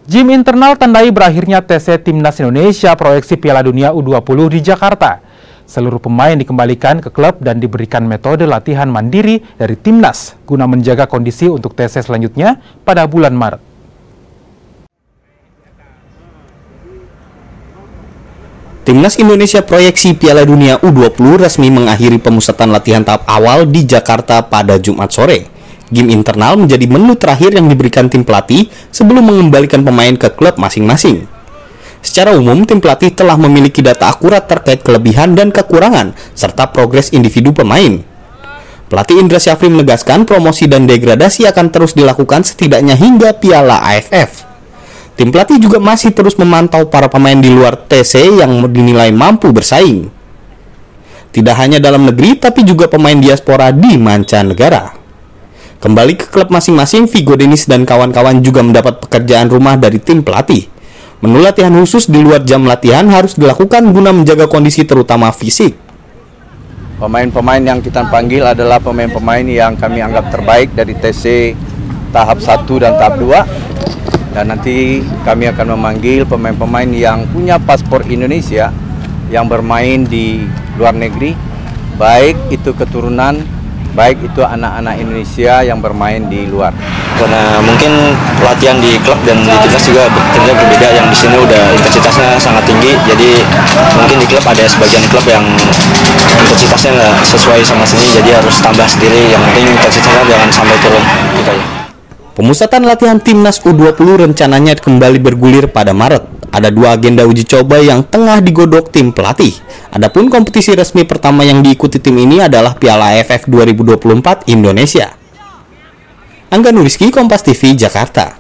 Gym internal tandai berakhirnya TC Timnas Indonesia proyeksi Piala Dunia U20 di Jakarta. Seluruh pemain dikembalikan ke klub dan diberikan metode latihan mandiri dari Timnas guna menjaga kondisi untuk TC selanjutnya pada bulan Maret. Timnas Indonesia proyeksi Piala Dunia U20 resmi mengakhiri pemusatan latihan tahap awal di Jakarta pada Jumat sore. Game internal menjadi menu terakhir yang diberikan tim pelatih sebelum mengembalikan pemain ke klub masing-masing. Secara umum, tim pelatih telah memiliki data akurat terkait kelebihan dan kekurangan, serta progres individu pemain. Pelatih Indra Syafri menegaskan promosi dan degradasi akan terus dilakukan setidaknya hingga Piala AFF. Tim pelatih juga masih terus memantau para pemain di luar TC yang dinilai mampu bersaing. Tidak hanya dalam negeri, tapi juga pemain diaspora di mancanegara. Kembali ke klub masing-masing, Vigo Denis dan kawan-kawan juga mendapat pekerjaan rumah dari tim pelatih. Menu latihan khusus di luar jam latihan harus dilakukan guna menjaga kondisi terutama fisik. Pemain-pemain yang kita panggil adalah pemain-pemain yang kami anggap terbaik dari TC tahap 1 dan tahap 2. Dan nanti kami akan memanggil pemain-pemain yang punya paspor Indonesia yang bermain di luar negeri, baik itu keturunan, baik itu anak-anak Indonesia yang bermain di luar. Karena mungkin latihan di klub dan di timnas juga tentunya berbeda, yang di sini udah intensitasnya sangat tinggi, jadi mungkin di klub ada sebagian klub yang intensitasnya nggak sesuai sama sini, jadi harus tambah sendiri, yang penting intensitasnya jangan sampai turun gitu ya. Pemusatan latihan Timnas U20 rencananya kembali bergulir pada Maret. Ada 2 agenda uji coba yang tengah digodok tim pelatih. Adapun kompetisi resmi pertama yang diikuti tim ini adalah Piala AFF 2024 Indonesia. Angga Nuriski, Kompas TV, Jakarta.